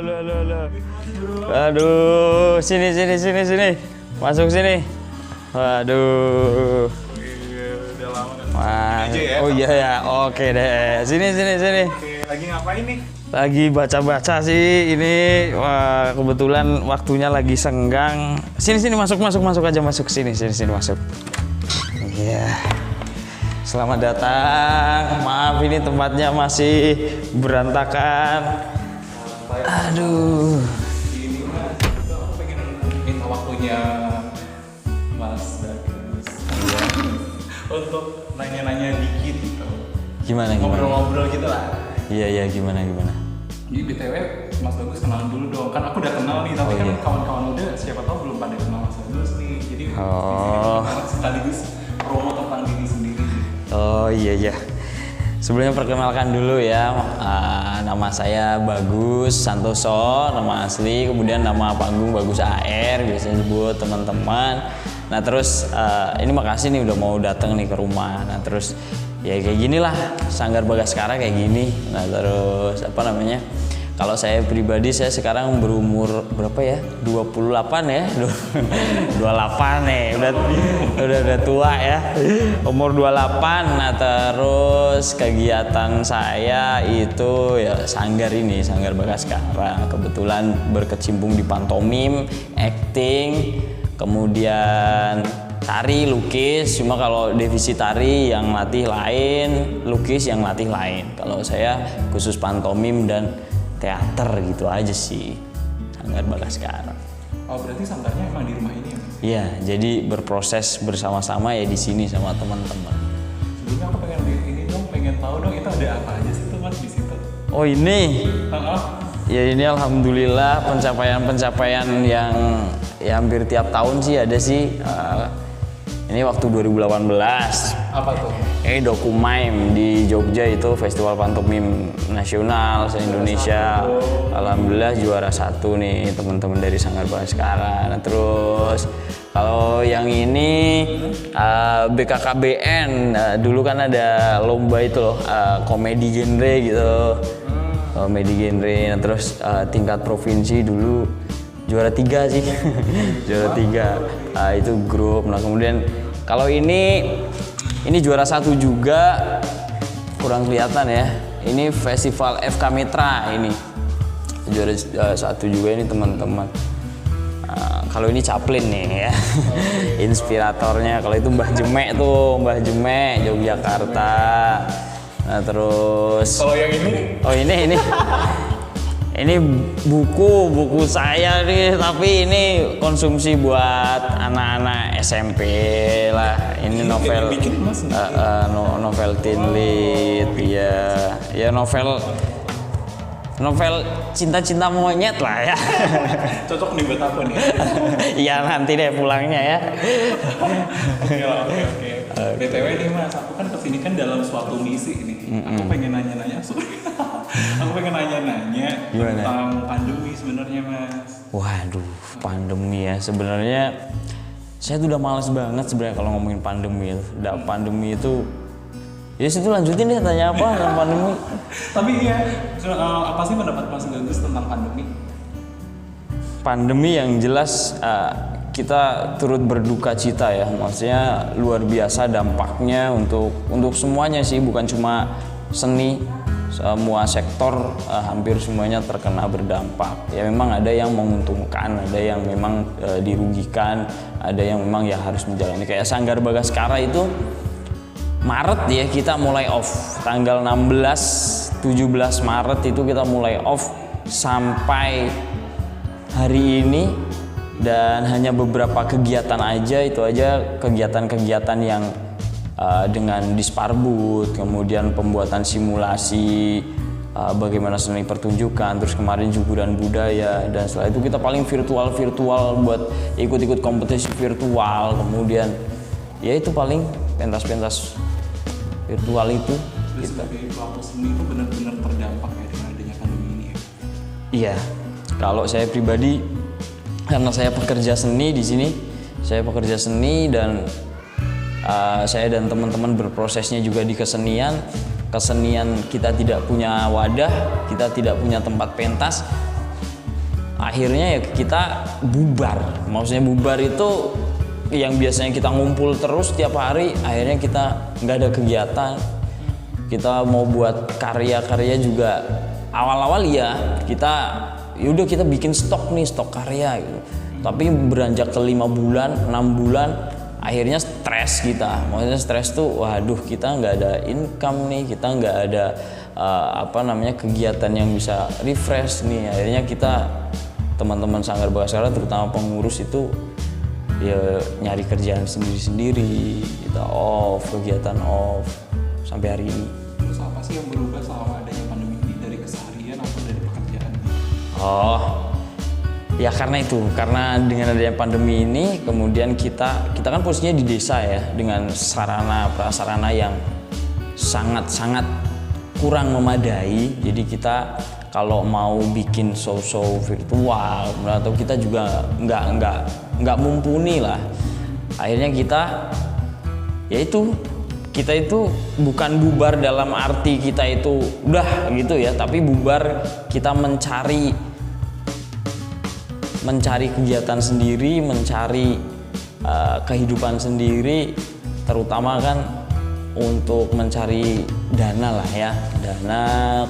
aduh. Aduh, sini. Masuk sini. Waduh. Udah lama kan. Wah, Ya. oh iya ya, oke deh. Sini. Oke, lagi ngapain nih? Lagi baca-baca sih ini. Wah, kebetulan waktunya lagi senggang. Sini masuk aja masuk sini masuk. Iya. Selamat datang. Maaf ini tempatnya masih berantakan. Aduh. Ini mah aku pengen minta waktunya Mas Bagus. Untuk nanya-nanya dikit gitu. Gimana? Ngobrol-ngobrol gitu lah. Iya, gimana? Jadi BTW Mas Bagus kenalan dulu dong. Kan aku udah kenal nih, tapi Oh, kan iya. kawan-kawan udah siapa tahu belum pada kenal Mas Bagus nih. Jadi Oh. sekaligus promo tentang diri sendiri. Oh iya. Sebelumnya perkenalkan dulu ya, nama saya Bagus Santoso, nama asli, kemudian nama panggung Bagus AR, biasanya disebut teman-teman. Nah terus ini makasih nih udah mau datang nih ke rumah. Nah terus ya kayak gini lah, Sanggar Bagaskara kayak gini. Nah terus apa namanya? Kalau saya pribadi, saya sekarang berumur berapa ya? 28 ya? 28 nih, udah tua ya. Umur 28, nah terus kegiatan saya itu ya Sanggar Bagaskara. Kebetulan berkecimpung di pantomim, acting, kemudian tari, lukis. Cuma kalau divisi tari yang latih lain, lukis yang latih lain. Kalau saya khusus pantomim dan teater gitu aja sih, Sanggar Bagaskara. Oh berarti sanggarnya emang di rumah ini ya Mas? Iya, jadi berproses bersama-sama ya di sini sama teman-teman. Sebelumnya aku pengen lihat ini dong, pengen tahu dong itu ada apa aja sih tuh Mas di situ? Oh ini, ya ini alhamdulillah pencapaian yang ya hampir tiap tahun sih ada sih. Ini waktu 2018. Apa tuh? Ini Dokumaim di Jogja itu festival pantomim nasional se-Indonesia. Alhamdulillah juara 1 nih teman-teman dari Sanggar Bagaskara. Nah, terus kalau yang ini BKKBN, dulu kan ada lomba itu loh, komedi genre gitu. Komedi genre. Nah, terus tingkat provinsi dulu juara 3 sih. Juara 3. Itu grup. Nah, kemudian kalau ini juara 1 juga, kurang kelihatan ya. Ini festival FK Mitra ini. Juara 1 juga ini teman-teman. Kalau ini Chaplin nih ya. Inspiratornya. Kalau itu Mbah Jemek Yogyakarta. Nah, terus Kalau yang ini? Oh, ini. Ini buku saya nih, tapi ini konsumsi buat anak-anak SMP lah. Ini novel, novel teen lead, ya novel cinta monyet lah ya. Cocok nih buat apa nih? Iya nanti deh pulangnya ya. Oke. BTW nih Mas, aku kan kesini kan dalam suatu misi ini. Aku pengen nanya-nanya, Gimana? Tentang pandemi sebenarnya Mas. Waduh, pandemi ya sebenarnya. Saya tuh udah males banget sebenarnya kalau ngomongin pandemi itu. Pandemi itu, ya situ lanjutin deh tanya apa tentang pandemi. Tapi iya, apa sih pendapat Mas Bagus tentang pandemi? Pandemi yang jelas kita turut berduka cita ya, maksudnya luar biasa dampaknya untuk semuanya sih, bukan cuma seni, semua sektor hampir semuanya terkena berdampak. Ya memang ada yang menguntungkan, ada yang memang dirugikan, ada yang memang ya harus menjalani. Kayak Sanggar Bagaskara itu Maret ya kita mulai off, tanggal 16-17 Maret itu kita mulai off sampai hari ini. Dan hanya beberapa kegiatan aja, itu aja kegiatan-kegiatan yang dengan disparbut, kemudian pembuatan simulasi bagaimana seni pertunjukan, terus kemarin juburan budaya, dan setelah itu kita paling virtual buat ikut-ikut kompetisi virtual, kemudian ya itu paling pentas-pentas virtual itu. Jadi sebagai pelaku seni itu benar-benar terdampak ya dengan adanya pandemi ini ya? Iya, kalau saya pribadi karena saya pekerja seni di sini, saya pekerja seni dan saya dan teman-teman berprosesnya juga di kesenian. Kesenian kita tidak punya wadah, kita tidak punya tempat pentas. akhirnya ya kita bubar. Maksudnya bubar itu yang biasanya kita ngumpul terus tiap hari, akhirnya kita nggak ada kegiatan. Kita mau buat karya-karya juga awal-awal ya yaudah kita bikin stok karya gitu. Tapi beranjak ke 5 bulan, 6 bulan, akhirnya stres kita. Maksudnya stres tuh, waduh kita nggak ada income nih, kita nggak ada kegiatan yang bisa refresh nih. Akhirnya kita teman-teman Sanggar Bagaskara terutama pengurus itu ya nyari kerjaan sendiri-sendiri, kita kegiatan off sampai hari ini. Terus apa sih yang berubah selama adanya pandemi ini dari keseharian atau dari pekerjaan? Ya karena dengan adanya pandemi ini kemudian kita kan posisinya di desa ya, dengan sarana prasarana yang sangat-sangat kurang memadai. Jadi kita kalau mau bikin show virtual atau kita juga nggak mumpuni lah. Akhirnya kita itu bukan bubar dalam arti kita itu udah gitu ya, tapi bubar kita mencari kegiatan sendiri, mencari kehidupan sendiri, terutama kan untuk mencari dana lah ya,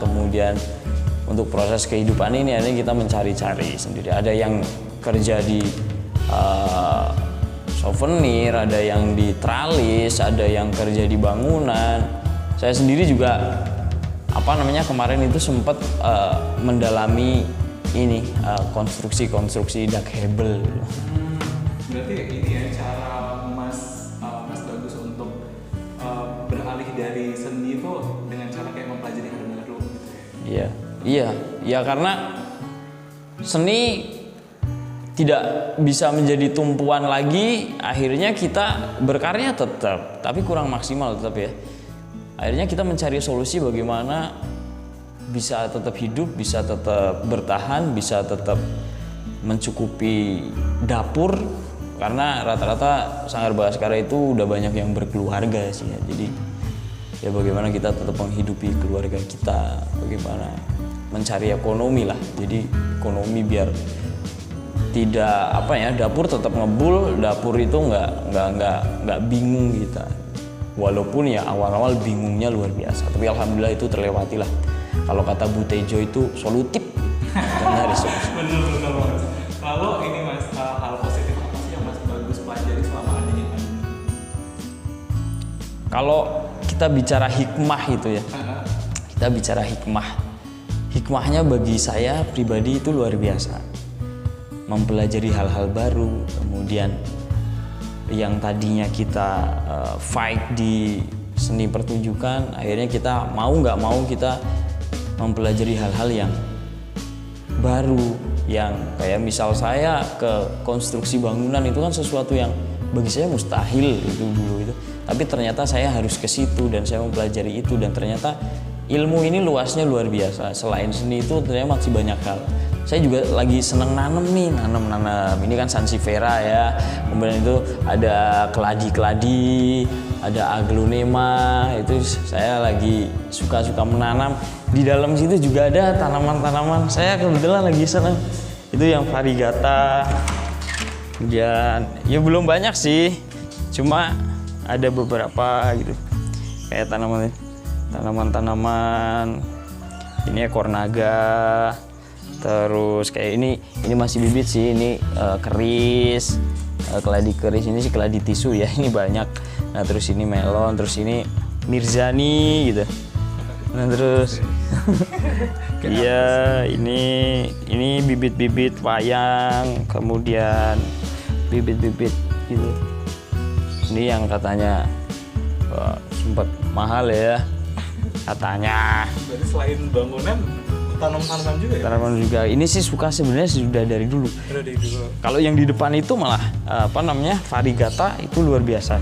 kemudian untuk proses kehidupan ini akhirnya kita mencari-cari sendiri. Ada yang kerja di souvenir, ada yang di tralis, ada yang kerja di bangunan. Saya sendiri juga kemarin itu sempat mendalami ini konstruksi dak hebel. Berarti ini ya cara Mas Bagus untuk beralih dari seni itu dengan cara kayak mempelajari hal baru. Iya karena seni tidak bisa menjadi tumpuan lagi, akhirnya kita berkarya tetap, tapi kurang maksimal tetap ya. Akhirnya kita mencari solusi bagaimana bisa tetap hidup, bisa tetap bertahan, bisa tetap mencukupi dapur, karena rata-rata Sanggar Bagaskara itu udah banyak yang berkeluarga sih ya. Jadi ya bagaimana kita tetap menghidupi keluarga kita, bagaimana mencari ekonomi lah. Jadi ekonomi biar tidak dapur tetap ngebul, dapur itu nggak bingung kita. Walaupun ya awal-awal bingungnya luar biasa, tapi alhamdulillah itu terlewati lah. Kalau kata Bu Tejo itu solutif. Benar solusi. Benar Mas. Lalu ini Mas, hal positif apa sih yang Mas Bagus pelajari selama adanya pandemi? Kalau kita bicara hikmah itu ya, kita bicara hikmahnya bagi saya pribadi itu luar biasa. Mempelajari hal-hal baru, kemudian yang tadinya kita fight di seni pertunjukan, akhirnya kita mau nggak mau kita mempelajari hal-hal yang baru, yang kayak misal saya ke konstruksi bangunan itu kan sesuatu yang bagi saya mustahil itu dulu itu, tapi ternyata saya harus ke situ dan saya mempelajari itu, dan ternyata ilmu ini luasnya luar biasa. Selain seni itu ternyata masih banyak hal. Saya juga lagi seneng nanam. Ini kan sansevieria ya. Kemudian itu ada keladi, ada aglonema. Itu saya lagi suka menanam. Di dalam situ juga ada tanaman-tanaman. Saya kebetulan lagi seneng. Itu yang variegata. Kemudian ya belum banyak sih. Cuma ada beberapa gitu. Kayak tanaman-tanaman. Ini ekor naga. Terus kayak ini masih bibit sih, ini keris, keladi keris, ini sih keladi tisu ya, ini banyak. Nah terus ini melon, terus ini mirzani gitu. Nah terus iya ini bibit-bibit wayang, kemudian bibit-bibit gitu. Ini yang katanya sempat mahal ya katanya. Berarti selain bangunan tanam-tanaman juga ya? Tanaman juga. Ini sih suka sebenarnya sudah dari dulu. Kalau yang di depan itu malah variegata itu luar biasa.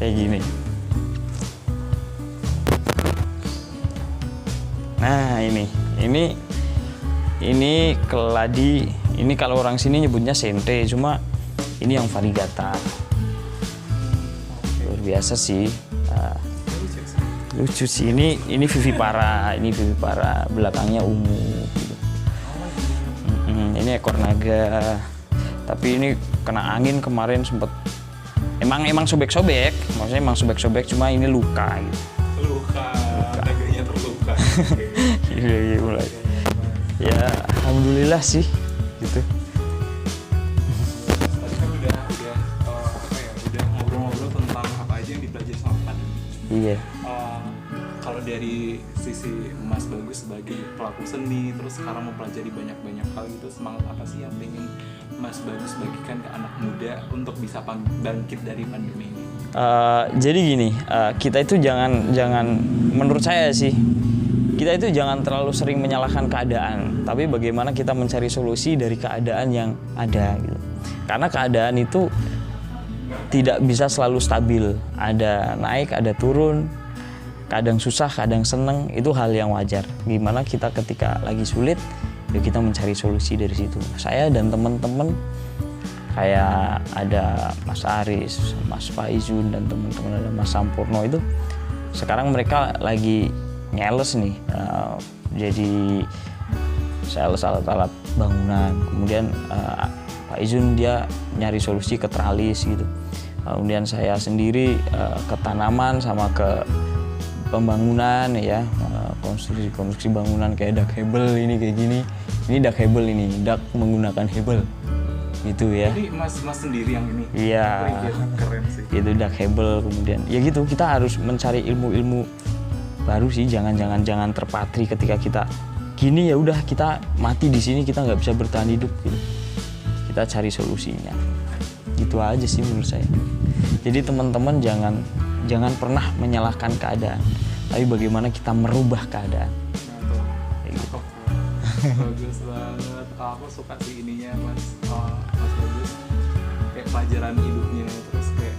Kayak gini. Nah, ini keladi. Ini kalau orang sini nyebutnya sente, cuma ini yang variegata. Luar biasa sih. Lucu sih, ini vivipara, belakangnya ungu gitu. Ini ini ekor naga. Tapi ini kena angin kemarin sempet emang sobek-sobek. Maksudnya emang sobek-sobek, cuma ini luka gitu. Luka. Naganya terluka. Iya mulai. Ya alhamdulillah sih gitu. Tadi kan udah udah ngobrol-ngobrol tentang apa aja yang dipelajari sama pandemi. Iya. Kalau dari sisi Mas Bagus sebagai pelaku seni, terus sekarang mempelajari banyak hal gitu, semangat apa sih yang ingin Mas Bagus bagikan ke anak muda untuk bisa bangkit dari pandemi ini? Jadi gini, kita itu jangan menurut saya sih, kita itu jangan terlalu sering menyalahkan keadaan, tapi bagaimana kita mencari solusi dari keadaan yang ada gitu. Karena keadaan itu tidak bisa selalu stabil, ada naik, ada turun, kadang susah, kadang seneng, itu hal yang wajar. Gimana kita ketika lagi sulit, ya kita mencari solusi dari situ. Saya dan teman-teman kayak ada Mas Aris, Mas Faizun dan teman-teman, ada Mas Sampurno, itu sekarang mereka lagi nyales nih, jadi sales alat-alat bangunan. Kemudian Pak Izun dia nyari solusi ke tralis gitu. Kemudian saya sendiri ke tanaman sama ke pembangunan ya, konstruksi bangunan kayak dak hebel ini kayak gini. Ini dak hebel, ini dak menggunakan hebel gitu ya. Jadi mas sendiri yang ini? Iya. Keren sih. Itu dak hebel. Kemudian ya gitu, kita harus mencari ilmu-ilmu baru sih. Jangan terpatri ketika kita gini ya udah kita mati di sini, kita nggak bisa bertahan hidup gitu. Kita cari solusinya. Gitu aja sih menurut saya. Jadi teman-teman jangan pernah menyalahkan keadaan, tapi bagaimana kita merubah keadaan. Gitu. Bagus banget. Aku suka sih ininya Mas Bagus. Kayak pelajaran hidupnya, terus kayak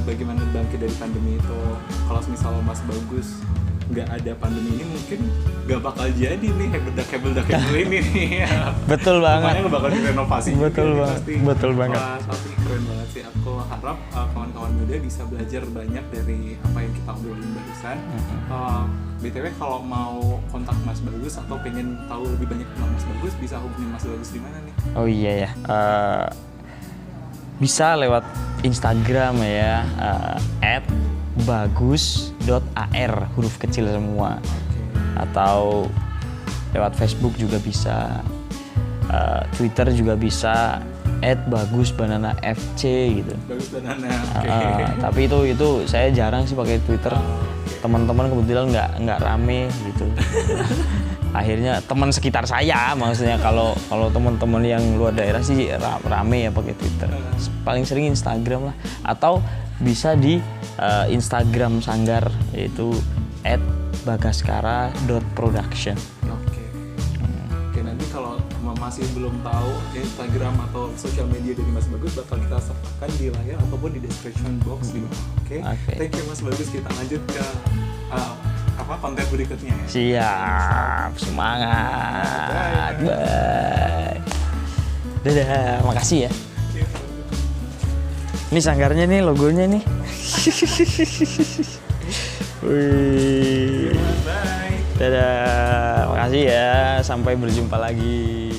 bagaimana bangkit dari pandemi itu. Kalau misalnya Mas Bagus nggak ada pandemi ini, mungkin nggak bakal jadi nih dak hebel ini nih. Betul banget. Makanya bakal direnovasi. Betul juga banget. pasti. Betul banget. Wah, tapi keren banget sih. Aku harap kawan-kawan muda bisa belajar banyak dari apa yang kita obrolin barusan. BTW kalau mau kontak Mas Bagus atau pengen tahu lebih banyak tentang Mas Bagus, bisa hubungin Mas Bagus di mana nih? Oh iya ya. Bisa lewat Instagram ya, @bagus.ar, huruf kecil semua. Atau lewat Facebook juga bisa, Twitter juga bisa, @bagusbananafc gitu. Bagus Banana. Tapi itu saya jarang sih pakai Twitter. Teman-teman kebetulan nggak rame gitu. Akhirnya teman sekitar saya, maksudnya kalau teman-teman yang luar daerah sih rame ya pakai Twitter. Paling sering Instagram lah, atau bisa di Instagram Sanggar, yaitu @bagaskara.production. Oke, nanti kalau masih belum tahu Instagram atau sosial media dari Mas Bagus, bakal kita sertakan di layar ataupun di description box di bawah. Oke. Thank you Mas Bagus. Kita lanjut ke konten berikutnya. Siap, semangat. Bye. Dadah, makasih ya. Ini sanggarnya nih, logonya nih. Wih. Bye. Dadah, makasih ya. Sampai berjumpa lagi.